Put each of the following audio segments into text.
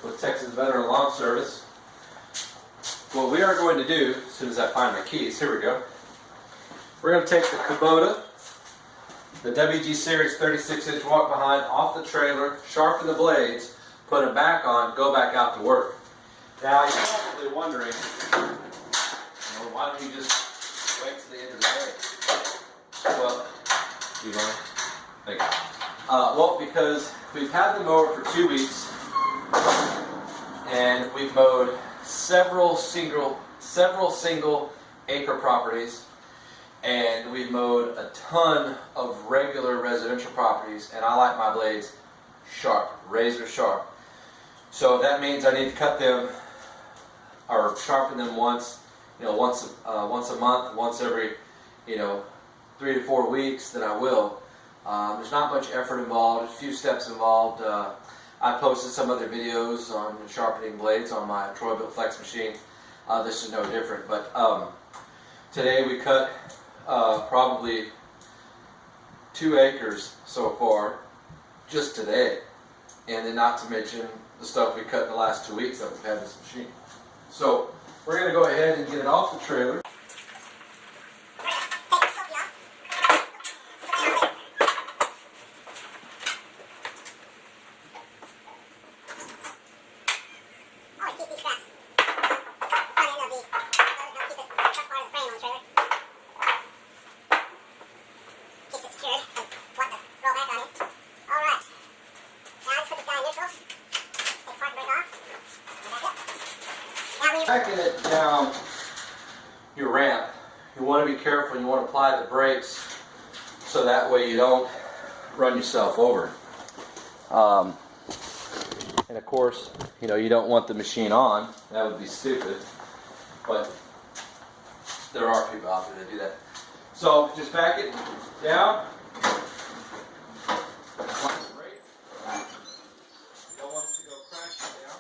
with Texas Veteran Lawn Service. What we are going to do, as soon as I find my keys, here we go. We're going to take the Kubota, the WG Series 36-inch walk behind off the trailer, sharpen the blades, put them back on, go back out to work. Now you're probably wondering, why don't you just wait till the end of the day? Well, you know, thank you. Well, because we've had the mower for 2 weeks, and we've mowed several single acre properties, and we've mowed a ton of regular residential properties, and I like my blades sharp, razor sharp. So that means I need to cut them or sharpen them once a month, once every 3 to 4 weeks. Then I will. There's not much effort involved. There's a few steps involved. I posted some other videos on sharpening blades on my RYOBI flex machine. This is no different. But today we cut probably 2 acres so far, just today, and then not to mention the stuff we cut in the last 2 weeks that we've had this machine. So we're going to go ahead and get it off the trailer. Backing it down your ramp, you want to be careful and you want to apply the brakes so that way you don't run yourself over. And of course, you don't want the machine on. That would be stupid. But there are people out there that do that. So just back it down. Apply the brake. You don't want it to go crashing down.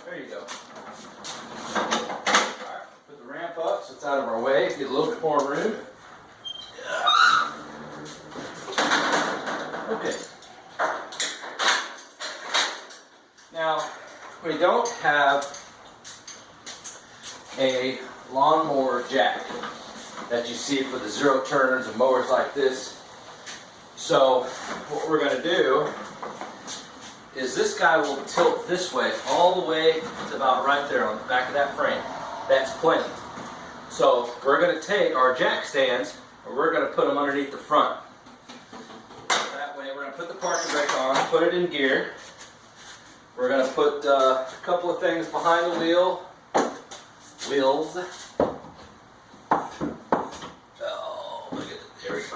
There you go. Up so it's out of our way, get a little bit more room. Okay. Now, we don't have a lawnmower jack that you see for the 0 turns and mowers like this. So what we're going to do is this guy will tilt this way all the way to about right there on the back of that frame. That's plenty. So we're going to take our jack stands and we're going to put them underneath the front. That way we're going to put the parking brake on, put it in gear. We're going to put a couple of things behind the wheels. Oh, look at it. There we go.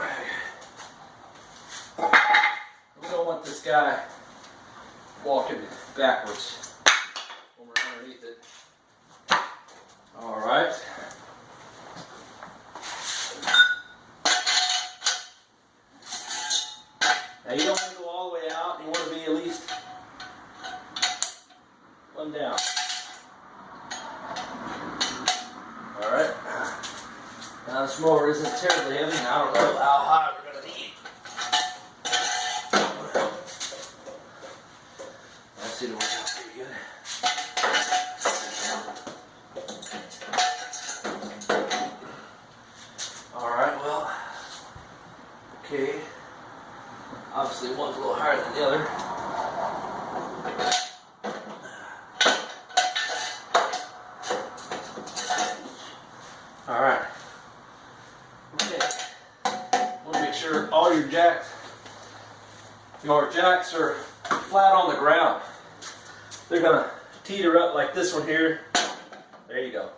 We don't want this guy walking backwards when we're underneath it. All right. Now you don't want to go all the way out, you want to be at least one down. Alright. Now this mower isn't terribly heavy, and I don't know how high we're going to need. That seemed to work out pretty good. Alright, well, okay. Obviously one's a little higher than the other. Alright. Okay. Want to make sure all your jacks are flat on the ground. They're going to teeter up like this one here. There you go.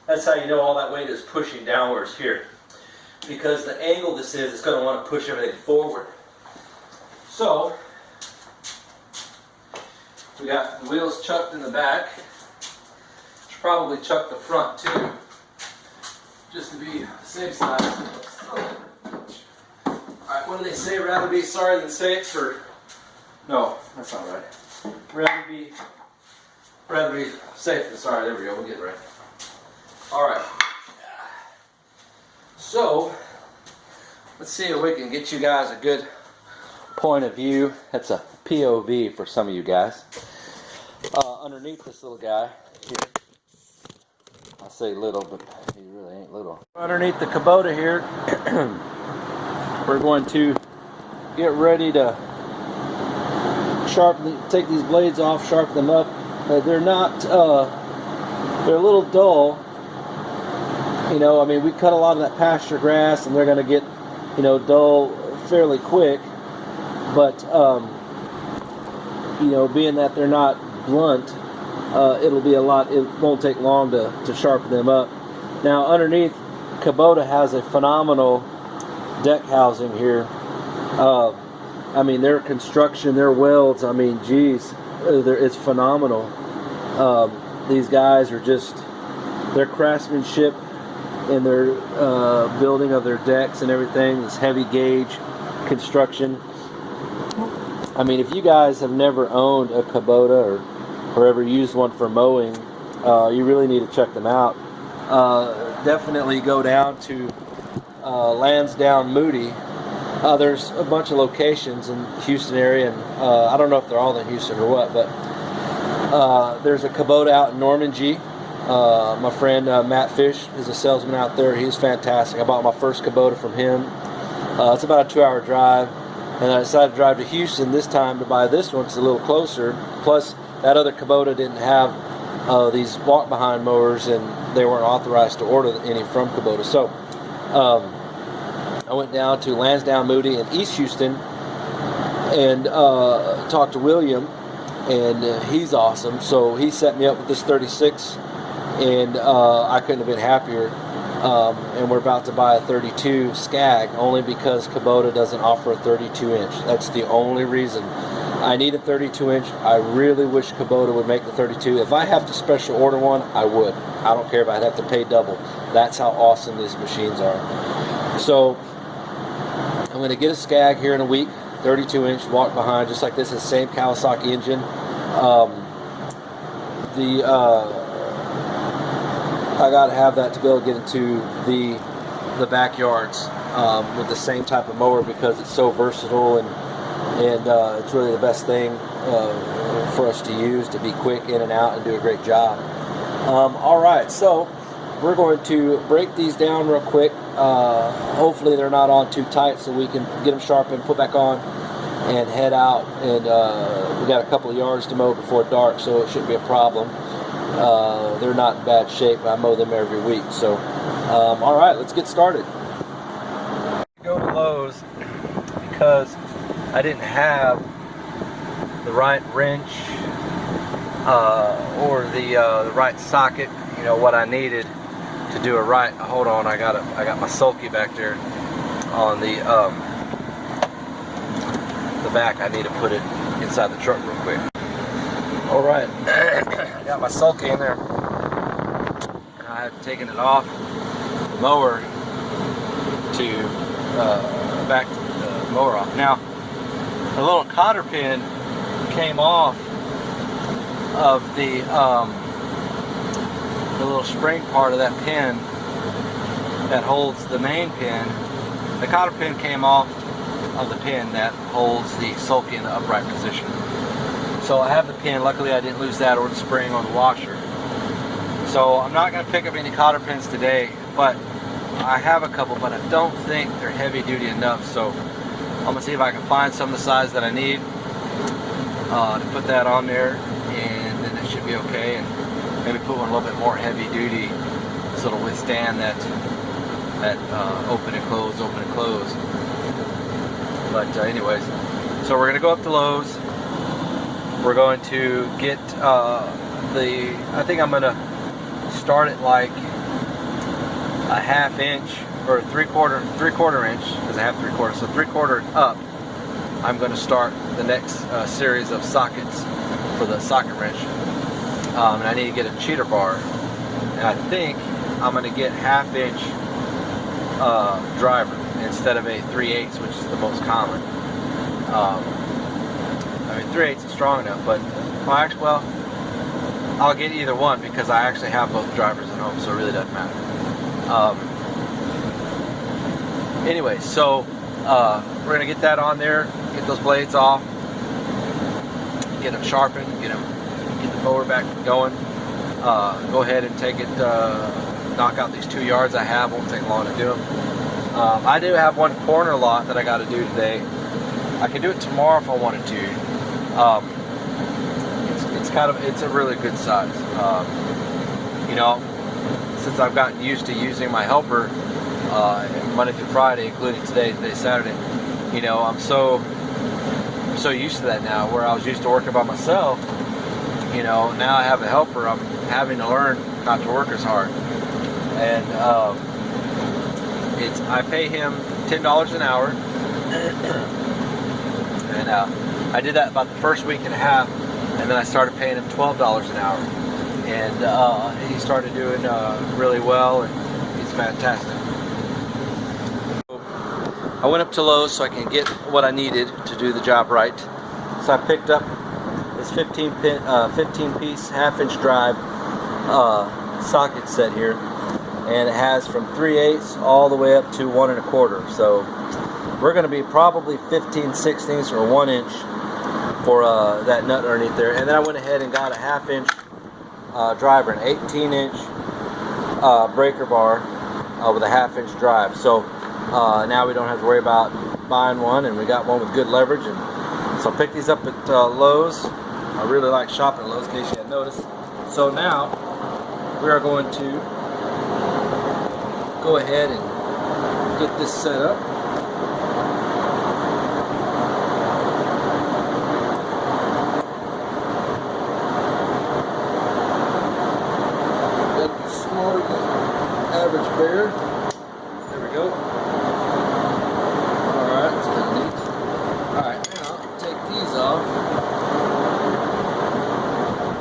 That's how you know all that weight is pushing downwards here. Because the angle this is, it's going to want to push everything forward. So, we got the wheels chucked in the back. Should probably chuck the front too, just to be the safe side. Alright, what do they say? Rather be sorry than safe, or no, that's not right. Rather be safe than sorry. There we go, we'll get it right. Alright. So, let's see if we can get you guys a good point of view. That's a POV for some of you guys. underneath this little guy here. I say little, but he really ain't little. Underneath the Kubota here, we're going to get ready to take these blades off, sharpen them up. They're not, they're a little dull. You know, I mean, we cut a lot of that pasture grass, and they're going to get, you know, dull fairly quick. But, you know, being that they're not blunt, it'll be a lot. It won't take long to sharpen them up. Now, underneath, Kubota has a phenomenal deck housing here. I mean, their construction, their welds, I mean, geez, it's phenomenal. These guys are just, their craftsmanship in their building of their decks and everything, this heavy gauge construction. I mean, if you guys have never owned a Kubota or ever used one for mowing, you really need to check them out. Definitely go down to Lansdowne Moody. There's a bunch of locations in the Houston area, and I don't know if they're all in Houston or what, but there's a Kubota out in Norman G. My friend Matt Fish is a salesman out there. He's fantastic. I bought my first Kubota from him. It's about a 2-hour drive, and I decided to drive to Houston this time to buy this one. It's a little closer. Plus, that other Kubota didn't have these walk-behind mowers, and they weren't authorized to order any from Kubota. So I went down to Lansdowne Moody in East Houston and talked to William, and he's awesome. So he set me up with this 36, and I couldn't have been happier. And we're about to buy a 32 Skag, only because Kubota doesn't offer a 32-inch. That's the only reason. I need a 32-inch. I really wish Kubota would make the 32. If I have to special order one, I would. I don't care if I'd have to pay double. That's how awesome these machines are. So I'm going to get a Skag here in a week, 32-inch, walk behind, just like this. Is the same Kawasaki engine. I got to have that to go get into the backyards with the same type of mower, because it's so versatile, and it's really the best thing for us to use, to be quick in and out and do a great job. All right, so we're going to break these down real quick. Hopefully they're not on too tight, so we can get them sharpened, put back on, and head out. And we got a couple of yards to mow before dark, so it shouldn't be a problem. They're not in bad shape. I mow them every week. So all right, let's get started. Go to Lowe's because I didn't have the right wrench or the right socket, you know, what I needed to do a right. Hold on, I got my sulky back there on the back. I need to put it inside the truck real quick. All right, I got my sulky in there. I have taken it off the mower to back the mower off. Now, the little cotter pin came off of the little spring part of that pin that holds the main pin. The cotter pin came off of the pin that holds the sulky in the upright position. So I have the pin. Luckily I didn't lose that, or the spring on the washer. So I'm not going to pick up any cotter pins today, but I have a couple, but I don't think they're heavy duty enough. So I'm going to see if I can find some of the size that I need to put that on there, and then it should be okay. And maybe put one a little bit more heavy duty so it'll withstand that open and close, open and close. But anyways, so we're going to go up to Lowe's. We're going to get I think I'm going to start at like a 1/2 inch or 3/4 inch, because I have 3/4, so 3/4 up. I'm going to start the next series of sockets for the socket wrench, and I need to get a cheater bar, and I think I'm going to get 1/2 inch driver instead of a 3/8, which is the most common. I mean, 3/8 is strong enough, but well, I'll get either one because I actually have both drivers at home, so it really doesn't matter. Anyway, so we're gonna get that on there, get those blades off, get them sharpened, get the mower back going. Go ahead and take it, knock out these 2 yards I have. Won't take long to do them. I do have one corner lot that I got to do today. I can do it tomorrow if I wanted to. It's a really good size. You know, since I've gotten used to using my helper Monday through Friday, including today, Saturday, you know, I'm so used to that now. Where I was used to working by myself, you know, now I have a helper. I'm having to learn not to work as hard, and I pay him $10 an hour, and I did that about the first week and a half, and then I started paying him $12 an hour, and he started doing really well, and he's fantastic. I went up to Lowe's so I can get what I needed to do the job right. So I picked up this 15 piece half-inch drive socket set here, and it has from 3/8 all the way up to 1 1/4. So we're going to be probably 15/16 or 1 inch for that nut underneath there. And then I went ahead and got a half-inch driver, an 18-inch breaker bar with a half-inch drive. So now we don't have to worry about buying one, and we got one with good leverage. And so I picked these up at Lowe's. I really like shopping at Lowe's, in case you hadn't noticed. So now we are going to go ahead and get this set up. Got the smaller than average bear. There we go. Alright, that's kind of neat. Alright, now take these off.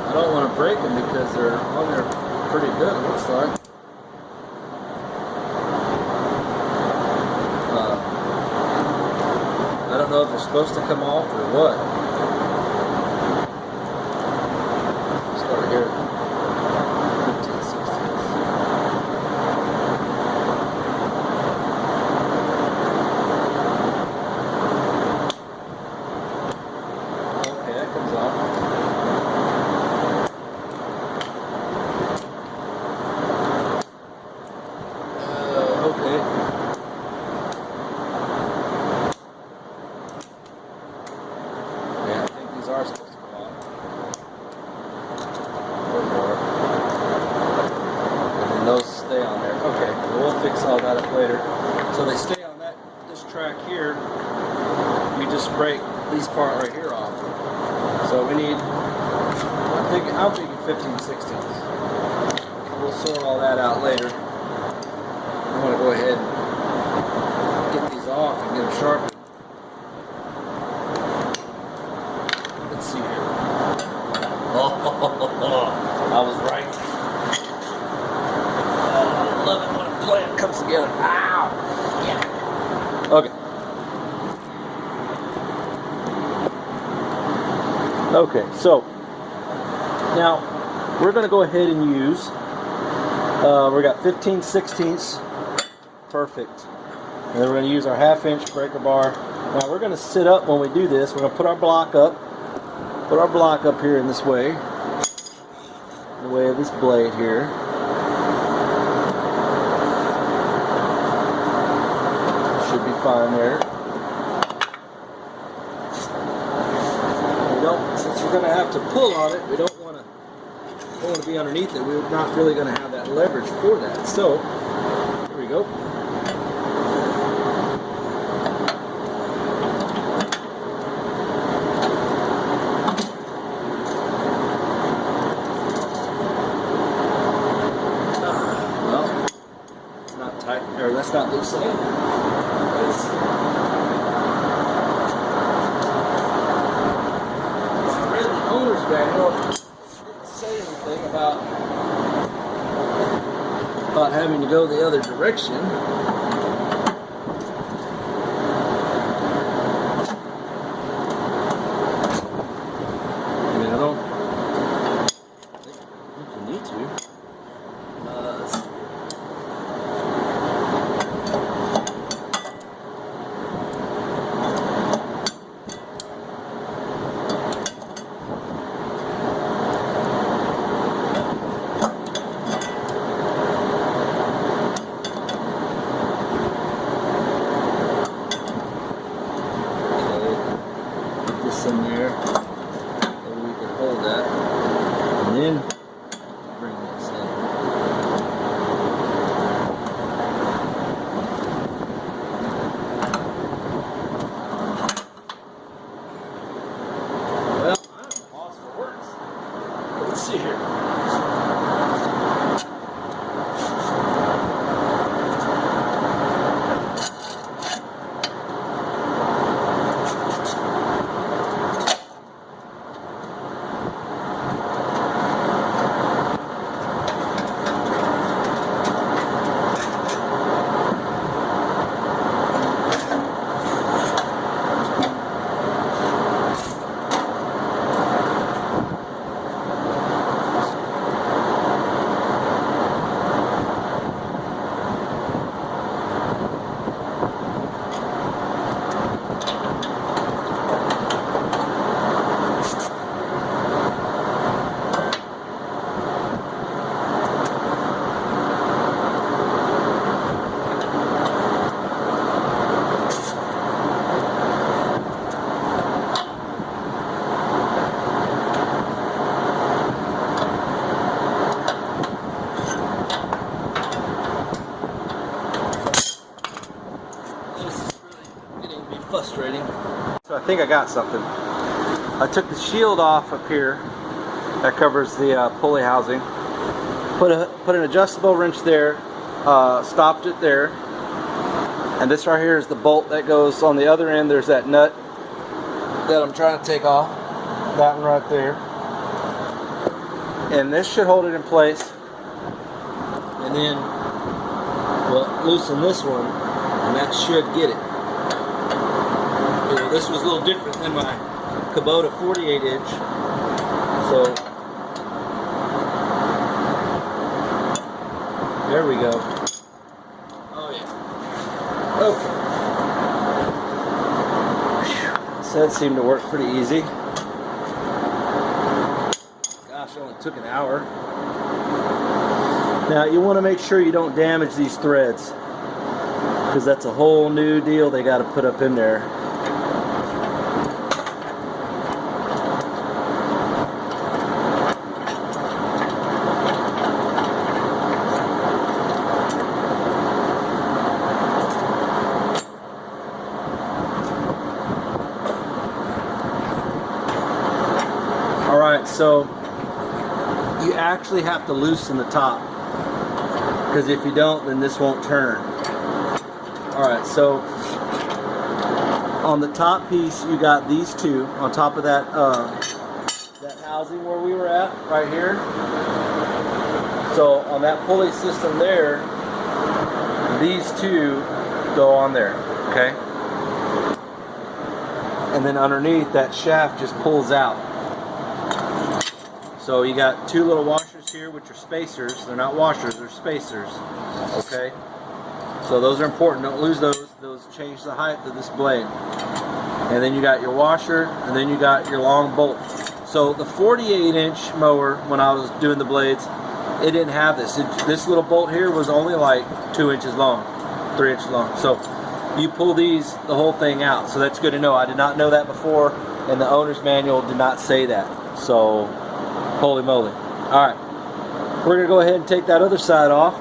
I don't want to break them because they're on there pretty good, it looks like. I don't know if they're supposed to come off or what. Start here. 15/16. Okay, that comes off. Okay. Yeah, I think these are supposed to come off. Or more. And then those stay on there. Okay, we'll fix all that up later. So they stay on this track here. We just break these part right here off. So we need, I'm thinking 15/16. We'll sort all that out later. I'm going to go ahead and get these off and get them sharpened. Let's see here. Oh, I was right. I love it when a plan comes together. Ow! Yeah. Okay. Okay, so now we're going to go ahead and use, we got 15/16. Perfect. And then we're going to use our half-inch breaker bar. Now we're going to sit up when we do this. We're going to put our block up. Put our block up here in this way. In the way of this blade here. Should be fine there. We don't, since we're going to have to pull on it, we don't want to be underneath it. We're not really going to have that leverage for that. So, here we go. Or that's not loose in. It's read the owner's manual. It didn't say anything about having to go the other direction. I mean, I don't think you need to. Let's see. then bring this in. Well, I'm at a loss for words. Let's see here. Frustrating. So I think I got something. I took the shield off up here that covers the pulley housing. Put an adjustable wrench there. Stopped it there. And this right here is the bolt that goes on the other end. There's that nut that I'm trying to take off. That one right there. And this should hold it in place. And then we'll loosen this one, and that should get it. This was a little different than my Kubota 48 inch. So there we go. Oh yeah. Okay. So that seemed to work pretty easy. Gosh, it only took an hour. Now you want to make sure you don't damage these threads, because that's a whole new deal they got to put up in there. So you actually have to loosen the top, because if you don't, then this won't turn. Alright, so on the top piece you got these two on top of that that housing where we were at right here. So on that pulley system there, these two go on there, okay? And then underneath, that shaft just pulls out. So you got two little washers here, which are spacers. They're not washers, they're spacers. Okay? So those are important. Don't lose those. Those change the height of this blade. And then you got your washer, and then you got your long bolt. So the 48 inch mower, when I was doing the blades, it didn't have this. This little bolt here was only like 2 inches long, 3 inches long. So you pull these, the whole thing out. So that's good to know. I did not know that before, and the owner's manual did not say that. So holy moly. Alright, we're going to go ahead and take that other side off.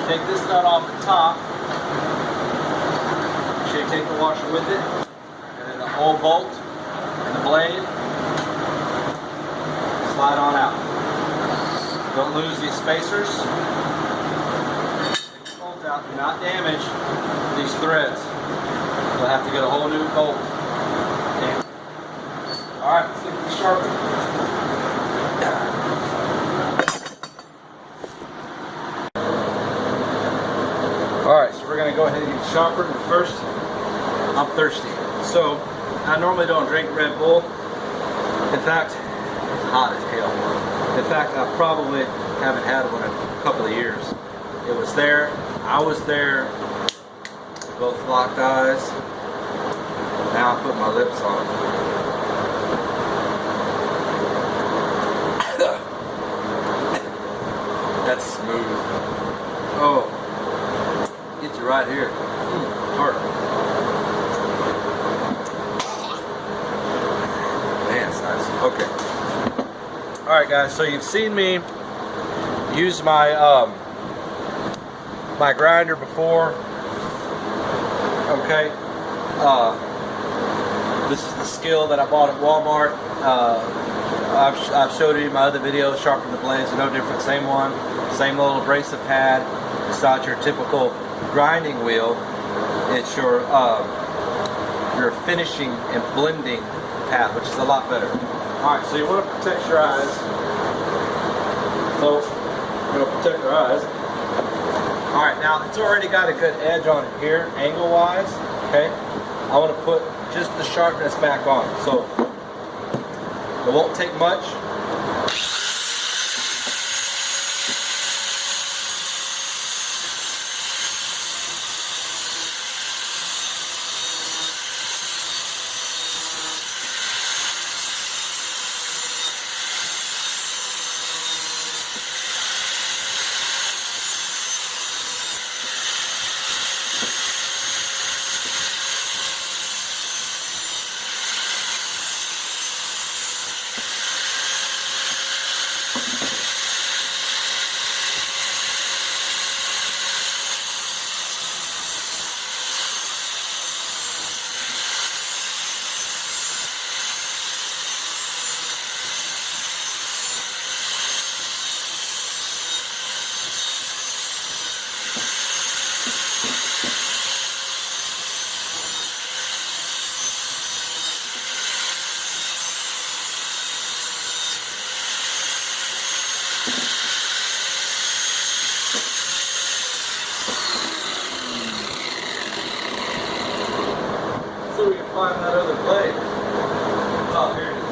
Take this nut off the top. Make sure you take the washer with it. And then the whole bolt and the blade slide on out. Don't lose these spacers. Take the bolt out. Do not damage these threads. You'll have to get a whole new bolt. Okay. Alright, let's get the sharpen. Alright, so we're gonna go ahead and get sharpened. But first, I'm thirsty. So I normally don't drink Red Bull. In fact, it's hot as hell. In fact, I probably haven't had one in a couple of years. It was there, I was there, we both locked eyes. Now I put my lips on it. That's smooth. Oh, get you right here. Heart. Man, it's nice. Okay. All right, guys. So you've seen me use my my grinder before. Okay. This is the Skil that I bought at Walmart. I've showed it in my other videos. Sharpen the blades, no different. Same one. Same little abrasive pad. It's not your typical grinding wheel. It's your finishing and blending pad, which is a lot better. Alright, so you want to protect your eyes. So, we're going to protect our eyes. Alright, now it's already got a good edge on it here, angle-wise. Okay? I want to put just the sharpness back on. So, it won't take much. So we can find that other blade. Oh, here it is.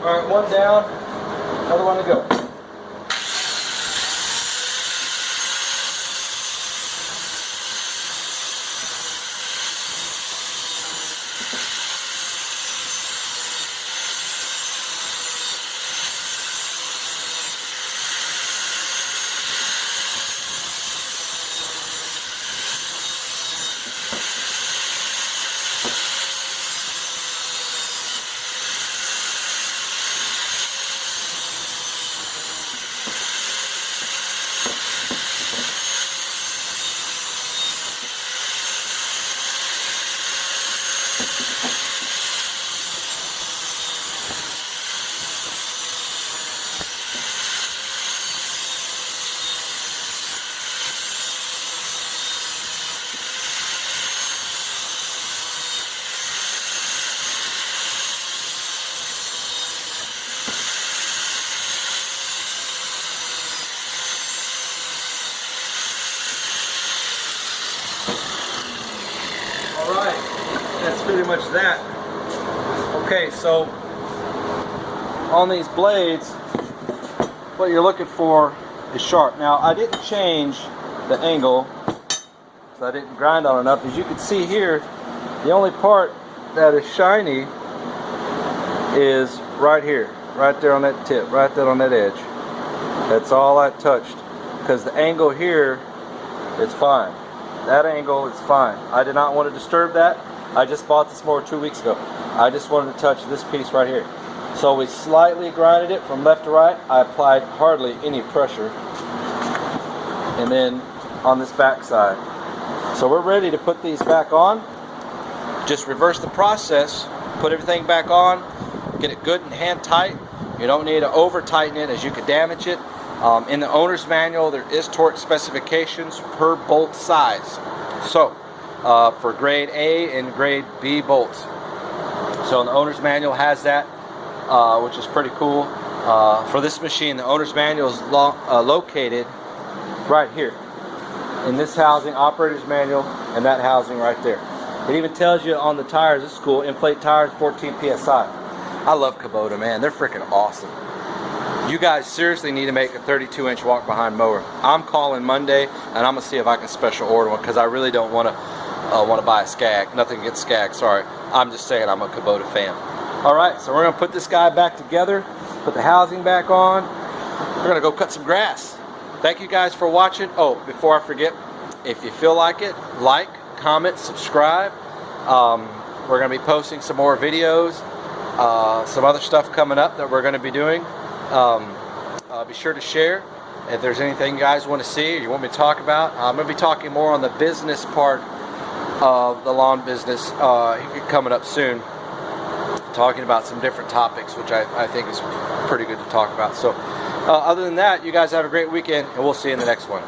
Alright, one down, another one to go. Alright, that's pretty much that. Okay, so on these blades, what you're looking for is sharp. Now, I didn't change the angle, so I didn't grind on enough. As you can see here, the only part that is shiny is right here, right there on that tip, right there on that edge. That's all I touched, because the angle here, it's fine. That angle is fine. I did not want to disturb that. I just bought this mower 2 weeks ago. I just wanted to touch this piece right here. So we slightly grinded it from left to right. I applied hardly any pressure. And then on this back side. So we're ready to put these back on. Just reverse the process. Put everything back on. Get it good and hand tight. You don't need to over tighten it as you could damage it. In the owner's manual, there is torque specifications per bolt size. So, for grade A and grade B bolts. So the owner's manual has that, which is pretty cool. For this machine, the owner's manual is located right here in this housing, operator's manual, and that housing right there. It even tells you on the tires, this is cool, inflate tires 14 psi. I love Kubota, man. They're freaking awesome. You guys seriously need to make a 32-inch walk behind mower. I'm calling Monday, and I'm gonna see if I can special order one, because I really don't want to buy a Skag. Nothing against Skag, sorry. I'm just saying I'm a Kubota fan. All right, so we're gonna put this guy back together, put the housing back on. We're gonna go cut some grass. Thank you guys for watching. Oh, before I forget, if you feel like it, like, comment, subscribe. We're gonna be posting some more videos, some other stuff coming up that we're gonna be doing. Be sure to share if there's anything you guys want to see or you want me to talk about. I'm going to be talking more on the business part of the lawn business coming up soon, talking about some different topics, which I think is pretty good to talk about. So other than that, you guys have a great weekend, and we'll see you in the next one.